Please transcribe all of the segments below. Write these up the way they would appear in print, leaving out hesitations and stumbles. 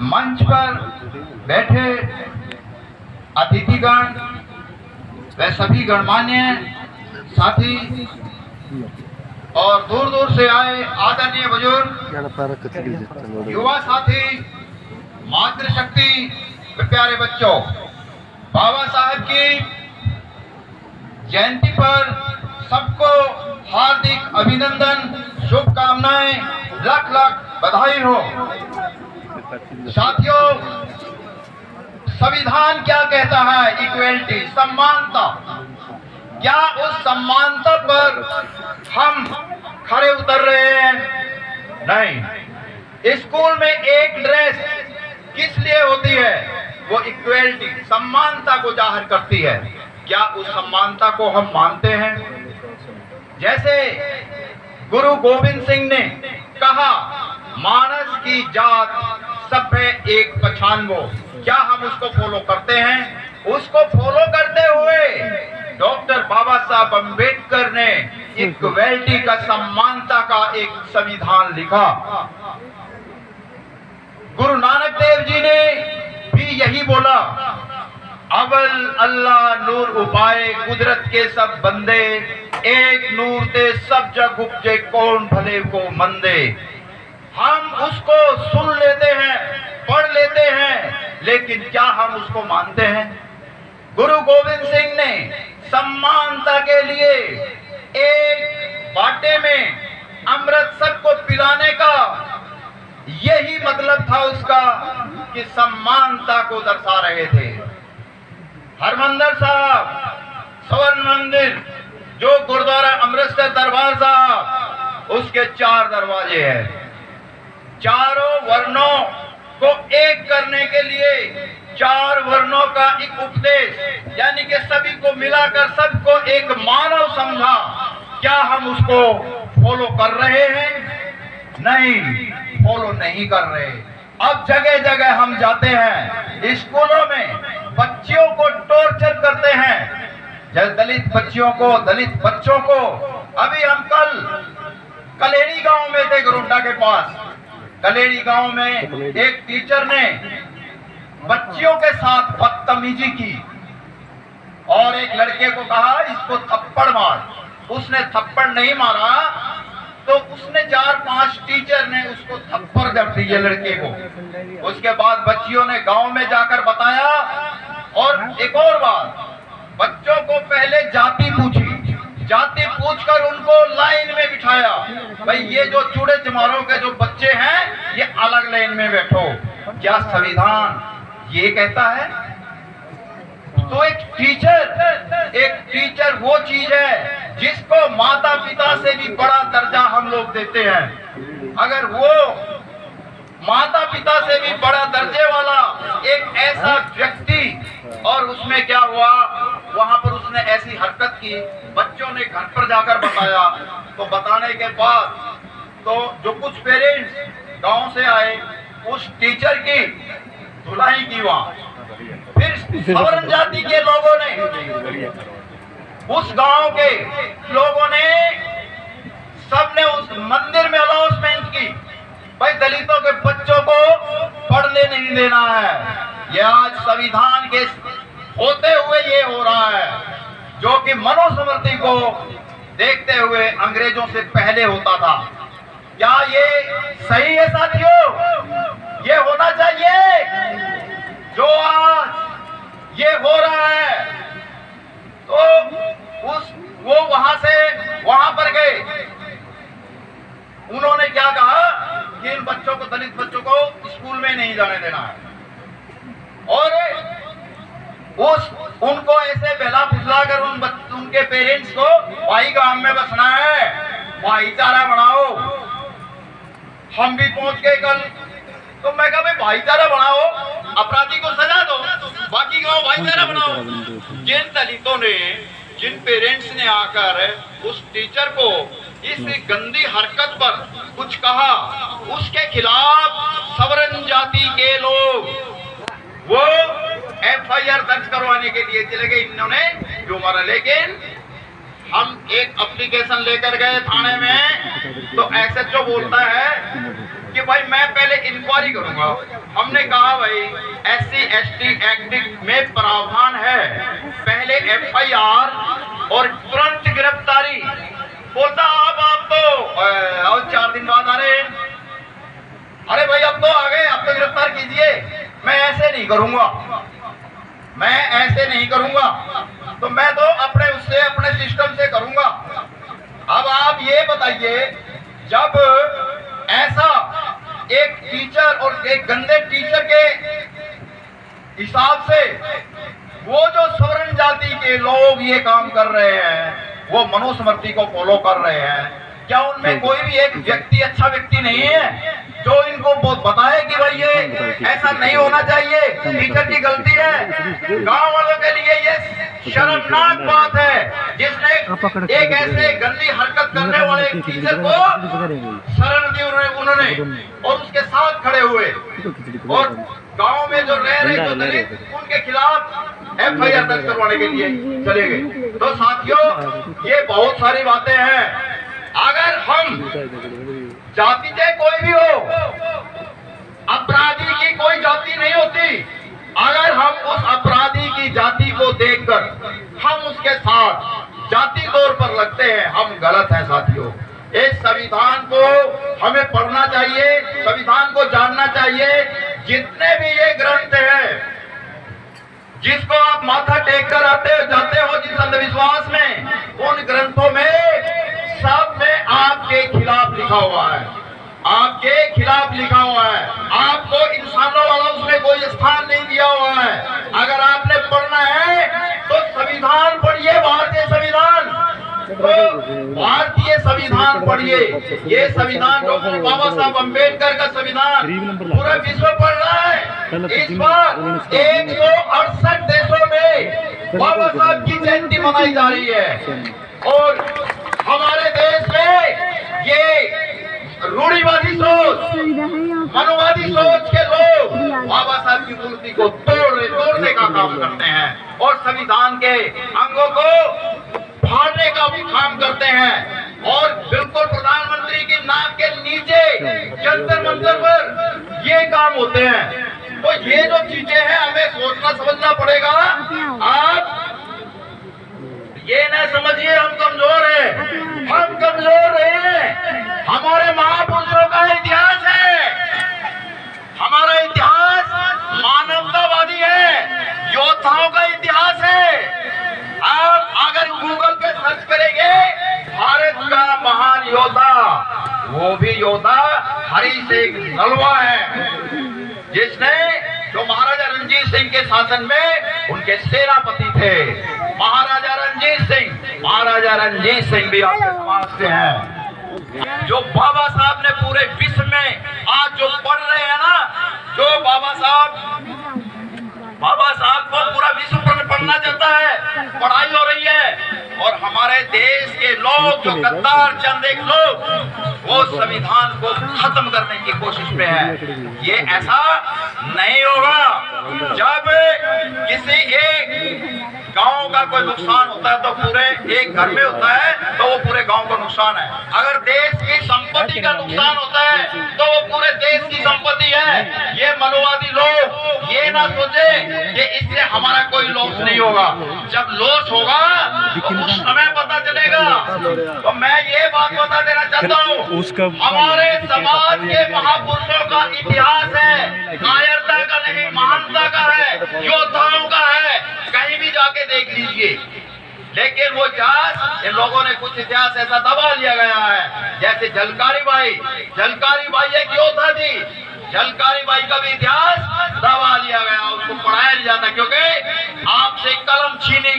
मंच पर बैठे अतिथिगण व सभी गणमान्य साथी और दूर दूर से आए आदरणीय बुजुर्ग, युवा साथी, मातृशक्ति व प्यारे बच्चों, बाबा साहब की जयंती पर सबको हार्दिक अभिनंदन, शुभकामनाएं, लाख लाख बधाई हो। साथियों, संविधान क्या कहता है? इक्वलिटी, समानता। क्या उस समानता पर हम खरे उतर रहे हैं? नहीं। स्कूल में एक ड्रेस किस लिए होती है? वो इक्वलिटी, समानता को जाहिर करती है। क्या उस समानता को हम मानते हैं? जैसे गुरु गोविंद सिंह ने कहा, मानस की जात सब है एक पहचानवो। क्या हम उसको फॉलो करते हैं? उसको फॉलो करते हुए डॉक्टर बाबा साहब अम्बेडकर ने इक्वलिटी का, समानता का एक संविधान लिखा। गुरु नानक देव जी ने भी यही बोला, अवल अल्लाह नूर उपाय, कुदरत के सब बंदे, एक नूर ते सब जग उपजे, कौन भले को मंदे। हम उसको सुन लेते हैं, पढ़ लेते हैं, लेकिन क्या हम उसको मानते हैं? गुरु गोविंद सिंह ने समानता के लिए एक बाटे में अमृत सबको पिलाने का यही मतलब था उसका, कि समानता को दर्शा रहे थे। हरमंदिर साहब, स्वर्ण मंदिर, जो गुरुद्वारा अमृतसर दरबार साहब, उसके 4 दरवाजे हैं। चारों वर्णों को एक करने के लिए 4 वर्णों का एक उपदेश, यानी कि सभी को मिलाकर सबको एक मानव समझा। क्या हम उसको फॉलो कर रहे हैं? नहीं, फॉलो नहीं कर रहे। अब जगह जगह हम जाते हैं, स्कूलों में बच्चियों को टॉर्चर करते हैं, जैसे दलित बच्चियों को, दलित बच्चों को। अभी हम कल कलेरी गांव में थे, गरुंडा के पास। कलेरी गांव में एक टीचर ने बच्चियों के साथ बदतमीजी की और एक लड़के को कहा, इसको थप्पड़ मार। उसने थप्पड़ नहीं मारा तो उसने 4-5 टीचर ने उसको थप्पड़ जड़ दिए लड़के को। उसके बाद बच्चियों ने गांव में जाकर बताया। और एक और बात, बच्चों को पहले जाति पूछी, जाति पूछकर उनको लाइन में बिठाया। भाई, ये जो चूड़े चमारों के जो बच्चे हैं, ये अलग लाइन में बैठो। क्या संविधान ये कहता है? तो एक टीचर वो चीज है जिसको माता पिता से भी बड़ा दर्जा हम लोग देते हैं। अगर वो माता पिता से भी बड़ा दर्जे वाला एक ऐसा व्यक्ति, और उसमें क्या हुआ, वहां पर उसने ऐसी हरकत की, बच्चों ने घर पर जाकर बताया। तो बताने के बाद तो जो कुछ पेरेंट्स गांव से आए, उस टीचर की धुलाई की वहां। फिर सवर्ण जाति के लोगों ने, उस गांव के लोगों ने, सबने उस मंदिर में अनाउंसमेंट की, भाई दलितों के बच्चों को पढ़ने नहीं देना है। यह आज संविधान के होते हुए ये हो रहा है, जो कि मनुस्मृति को देखते हुए अंग्रेजों से पहले होता था। क्या ये सही है साथियों? ये होना चाहिए। जो आज ये हो रहा है, तो वो वहां पर गए। उन्होंने क्या कहा कि इन बच्चों को, दलित बच्चों को स्कूल में नहीं जाने देना है, और उनको ऐसे बहला फुसला कर उनके पेरेंट्स को, भाई गांव में बसना है, भाईचारा बनाओ। हम भी पहुंच गए कल, तो मैं कहा भाई भाईचारा बनाओ, अपराधी को सजा दो, बाकी गांव भाईचारा बनाओ। जिन दलितों ने, जिन पेरेंट्स ने आकर उस टीचर को इस गंदी हरकत पर कुछ कहा, उसके खिलाफ सवर्ण जाति के लोग वो FIR दर्ज करवाने के लिए चले गए। इन्होंने जो मारा, लेकिन हम एक एप्लीकेशन लेकर गए थाने में, तो SHO बोलता है कि भाई मैं पहले इंक्वायरी करूंगा। हमने कहा भाई SC/ST एक्ट में प्रावधान है, पहले FIR और तुरंत गिरफ्तारी। बोलता अब आप तो और 4 दिन बाद आ रहे हैं। अरे भाई अब तो आ गए, अब तो गिरफ्तार कीजिए। मैं ऐसे नहीं करूंगा, मैं ऐसे नहीं करूंगा, तो मैं तो अपने सिस्टम से करूंगा। अब आप ये बताइए, जब ऐसा एक टीचर और एक गंदे टीचर के हिसाब से वो जो सवर्ण जाति के लोग ये काम कर रहे हैं, वो मनुस्मृति को फॉलो कर रहे हैं, क्या उनमें कोई भी एक व्यक्ति अच्छा व्यक्ति नहीं है जो इनको बताए कि भाई ये ऐसा नहीं होना चाहिए, टीचर की गलती है। गांव वालों के लिए ये शर्मनाक बात है जिसने एक ऐसे गंदी हरकत करने वाले टीचर को शरण दी उन्होंने और उसके साथ खड़े हुए, और गांव में जो रह रहे जो दलित उनके खिलाफ FIR दर्ज करवाने के लिए चले गए। तो साथियों, ये बहुत सारी बातें हैं। अगर हम जाति चाहे कोई भी हो, अपराधी की कोई जाति नहीं होती। अगर हम उस अपराधी की जाति को देखकर हम उसके साथ जाति तौर पर लगते हैं, हम गलत हैं साथियों। इस संविधान को हमें पढ़ना चाहिए, संविधान को जानना चाहिए। जितने भी ये ग्रंथ हैं जिसको आप माथा टेक कर जाते हो जिस अंधविश्वास में, उन ग्रंथों में सब में आपके खिलाफ लिखा हुआ है, आपके खिलाफ लिखा हुआ है। आपको इंसानों वाला उसमें कोई स्थान नहीं दिया हुआ है। अगर आपने पढ़ना है तो संविधान पढ़िए, भारतीय संविधान, तो भारतीय संविधान पढ़िए। ये संविधान डॉक्टर बाबा साहब अम्बेडकर का संविधान पूरा विश्व पढ़ रहा है। इस बार 168 देशों में बाबा साहब की जयंती मनाई जा रही है, और हमारे देश में ये रूढ़िवादी सोच, मनुवादी सोच के लोग बाबा साहब की मूर्ति को तोड़ने का काम करते हैं और संविधान के अंगों को फाड़ने का काम करते हैं। और बिल्कुल प्रधानमंत्री की नाक के नीचे जंतर मंतर पर ये काम होते हैं। तो ये जो चीजें हैं हमें सोचना समझना पड़ेगा। आप ये न समझिए हम कमजोर हैं, हम कमजोर हैं। हमारे महापुरुषों का इतिहास है, हमारा इतिहास मानवतावादी है, योद्धाओं का इतिहास है। आप अगर गूगल पे सर्च करेंगे भारत का महान योद्धा, वो भी योद्धा हरि सिंह नलवा है, जिसने जो महाराजा रणजीत सिंह के शासन में उनके सेनापति थे। महाराजा रणजीत सिंह भी आपके समाज से हैं। जो बाबा साहब ने पूरे विश्व में आज जो पढ़ रहे हैं ना, जो बाबा साहब को पूरा विश्व पढ़ना चाहता है, पढ़ाई हो रही है। और हमारे देश के लोग जो गद्दार चंद एक लोग वो संविधान को खत्म करने की कोशिश में है। ये ऐसा नहीं होगा। जब किसी एक गांव का कोई नुकसान होता है तो पूरे एक घर में होता है तो वो पूरे गांव का नुकसान है। अगर देश की संपत्ति का नुकसान होता है तो वो पूरे देश की संपत्ति है। ये मनोवादी लोग ये ना सोचे कि इससे हमारा कोई लॉस नहीं होगा। जब लॉस होगा तो उस समय पता चलेगा। तो मैं ये बात बता देना चाहता हूँ, हमारे समाज के महापुरुषों का इतिहास है, कायरता का नहीं, महानता का है, योद्धाओं का है। कहीं भी जाके देख लीजिए। लेकिन वो इतिहास इन लोगों ने कुछ इतिहास ऐसा दबा लिया गया है। जैसे झलकारी बाई एक योद्धा थी, झलकारी बाई का भी इतिहास दबा लिया गया, उसको पढ़ाया नहीं जाता क्योंकि आपसे कलम छीनी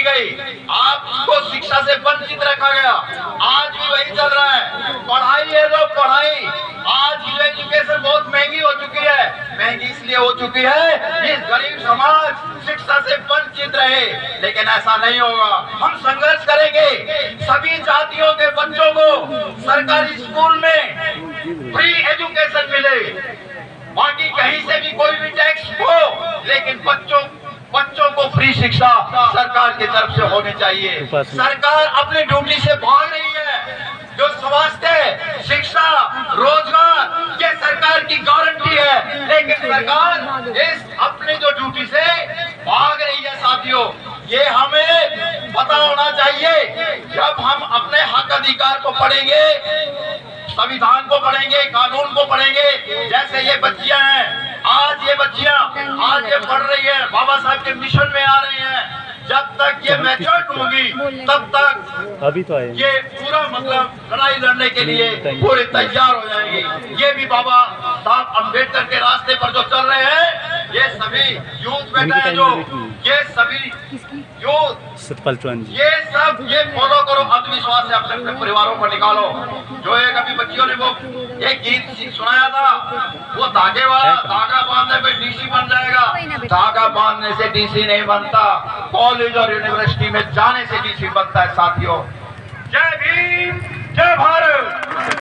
गई, आपको शिक्षा से वंचित रखा गया। आज भी वही चल रहा है। पढ़ाई है जो पढ़ाई, आज की जो एजुकेशन बहुत महंगी हो चुकी है। महंगी इसलिए हो चुकी है कि गरीब समाज शिक्षा से वंचित रहे, लेकिन ऐसा नहीं होगा। हम संघर्ष करेंगे, सभी जातियों के बच्चों को सरकारी स्कूल में फ्री एजुकेशन मिले। बाकी कहीं से भी कोई भी टैक्स हो, लेकिन बच्चों को फ्री शिक्षा सरकार की तरफ से होनी चाहिए। सरकार अपनी ड्यूटी से भाग रही है। जो स्वास्थ्य, शिक्षा, रोजगार, ये सरकार की गारंटी है। लेकिन सरकार इस अपनी जो ड्यूटी से भाग रही है साथियों, ये हमें पता होना चाहिए। जब हम अपने हक अधिकार को पढ़ेंगे, संविधान को पढ़ेंगे, कानून को पढ़ेंगे, जैसे ये बच्चियां हैं, आज ये बच्चियां आज ये पढ़ रही है, बाबा साहब के मिशन में आ रही हैं, जब तक ये मैच्योर होंगी तब तक अभी तो आए ये पूरा मतलब लड़ाई लड़ने के लिए पूरे तैयार हो जाएंगे। ये भी बाबा साहब अम्बेडकर के रास्ते पर जो चल रहे हैं, ये सभी यूथ बैठा है, जो ये सभी यूथ, सतपाल चौहान जी, ये सब ये फॉलो करो, अंधविश्वास से अपने अपने परिवारों को निकालो। जो एक अभी बच्चियों ने वो एक गीत सुनाया था, वो धागे वाला, धागा बांधने पे डीसी बन जाएगा। धागा बांधने से डीसी नहीं बनता, कॉलेज और यूनिवर्सिटी में जाने से डीसी बनता है साथियों। जय भीम, जय भारत।